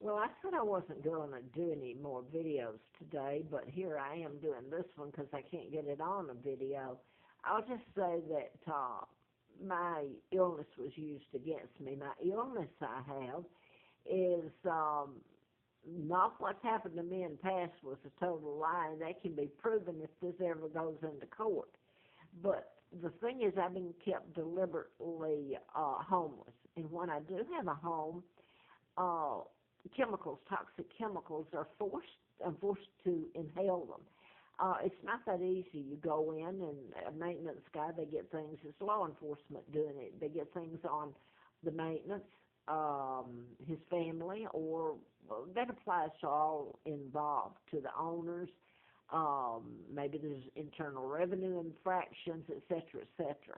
Well, I said I wasn't going to do any more videos today, but here I am doing this one because I can't get it on a video. I'll just say that my illness was used against me. My illness I have is not what's happened to me in the past was a total lie, and that can be proven if this ever goes into court. But the thing is, I've been kept deliberately homeless, and when I do have a home, chemicals, toxic chemicals, I'm forced to inhale them. It's not that easy. You go in, and a maintenance guy, they get things, it's law enforcement doing it. They get things on the maintenance, his family, or well, that applies to all involved, to the owners. Maybe there's internal revenue infractions, et cetera,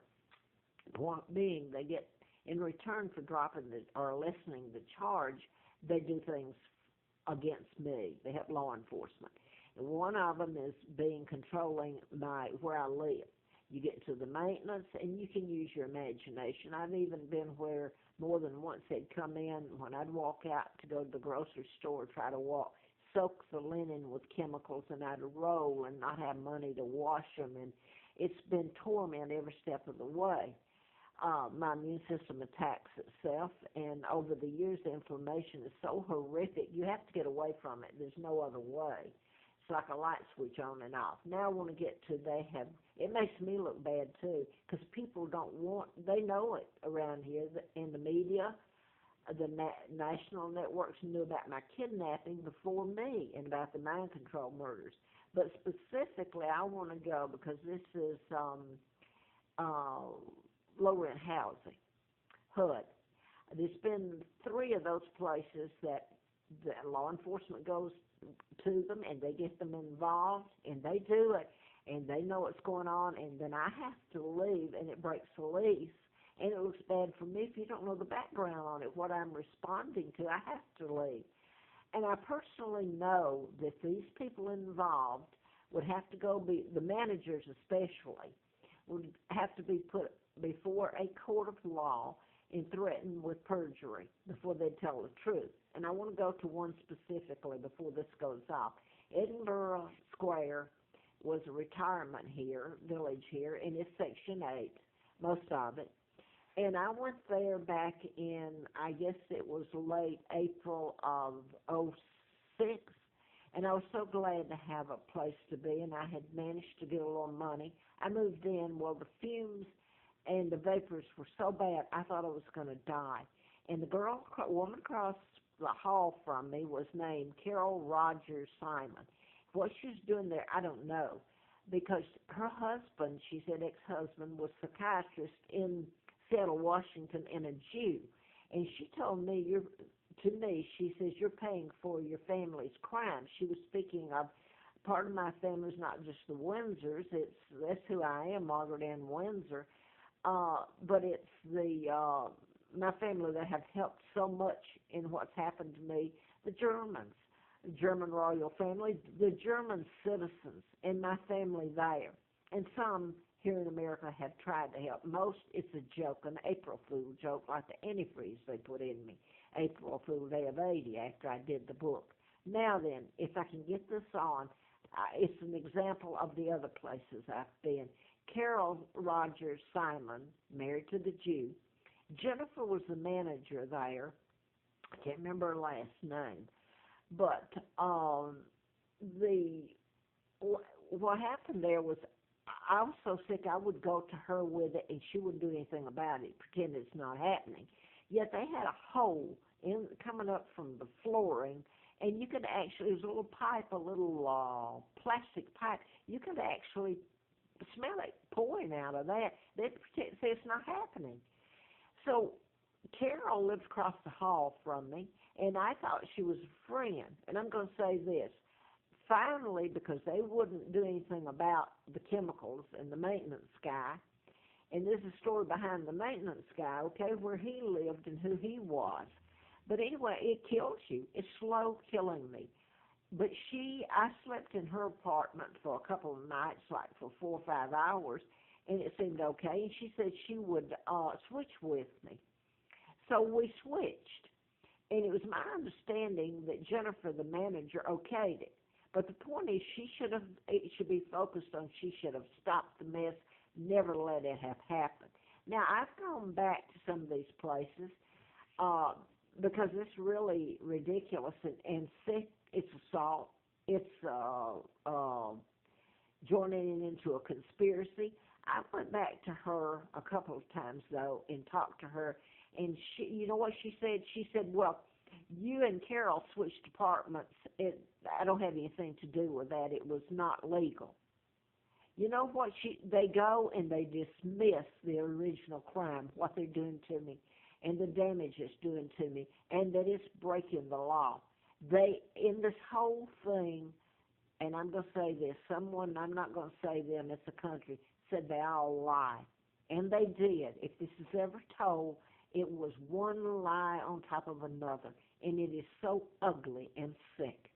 Point being, they get, in return for dropping or lessening the charge, they do things against me. They help law enforcement. And one of them is controlling where I live. You get to the maintenance, and you can use your imagination. I've even been where more than once they'd come in when I'd walk out to go to the grocery store, try to soak the linen with chemicals, and I'd roll and not have money to wash them. And it's been torment every step of the way. My immune system attacks itself, and over the years, the inflammation is so horrific, you have to get away from it. There's no other way. It's like a light switch on and off. Now I want to get to, it makes me look bad too, because people they know it around here, in the media, the national networks knew about my kidnapping before me and about the mind control murders. But specifically, I want to go because this is low-rent housing, HUD. There's been 3 of those places that law enforcement goes to them, and they get them involved, and they do it, and they know what's going on, and then I have to leave, and it breaks the lease, and it looks bad for me if you don't know the background on it, what I'm responding to. I have to leave. And I personally know that these people involved would have to the managers especially, would have to be put before a court of law and threatened with perjury before they tell the truth. And I want to go to one specifically before this goes off. Edinburgh Square was a retirement village here, and it's Section 8, most of it. And I went there back in, I guess it was late April of '06, and I was so glad to have a place to be, and I had managed to get a little money. I moved in. Well, the fumes and the vapors were so bad, I thought I was going to die. And the woman across the hall from me was named Carol Rogers Simon. What she was doing there, I don't know, because her husband, she said ex-husband, was a psychiatrist in Seattle, Washington, and a Jew. And she told me, she says, you're paying for your family's crimes. She was speaking of part of my family is not just the Windsors. That's who I am, Margaret Ann Windsor. But it's my family that have helped so much in what's happened to me, the Germans, the German royal family, the German citizens, and my family there. And some here in America have tried to help. Most, it's a joke, an April Fool joke, like the antifreeze they put in me, April Fool Day of 80 after I did the book. Now then, if I can get this on, it's an example of the other places I've been. Carol Rogers Simon, married to the Jew. Jennifer was the manager there. I can't remember her last name. But what happened there was I was so sick I would go to her with it, and she wouldn't do anything about it, pretend it's not happening. Yet they had a hole coming up from the flooring, and you could actually, it was a little pipe, a little plastic pipe. You could actually smell it pouring out of that. They'd pretend, say it's not happening. So Carol lived across the hall from me, and I thought she was a friend. And I'm going to say this. Finally, because they wouldn't do anything about the chemicals and the maintenance guy, and there's a story behind the maintenance guy, okay, where he lived and who he was. But anyway, it kills you. It's slow killing me. But I slept in her apartment for a couple of nights, like for 4 or 5 hours, and it seemed okay. And she said she would switch with me. So we switched. And it was my understanding that Jennifer, the manager, okayed it. But the point is, it should be focused on, she should have stopped the mess, never let it have happened. Now, I've gone back to some of these places, because it's really ridiculous and sick. It's assault. It's joining into a conspiracy. I went back to her a couple of times, though, and talked to her, and she, you know what she said? She said, well, you and Carol switched departments. I don't have anything to do with that. It was not legal. You know what? They go and they dismiss the original crime, what they're doing to me, and the damage it's doing to me, and that it's breaking the law. In this whole thing, and I'm going to say this, someone, I'm not going to say them, it's a country, said they all lie. And they did. If this is ever told, it was one lie on top of another. And it is so ugly and sick.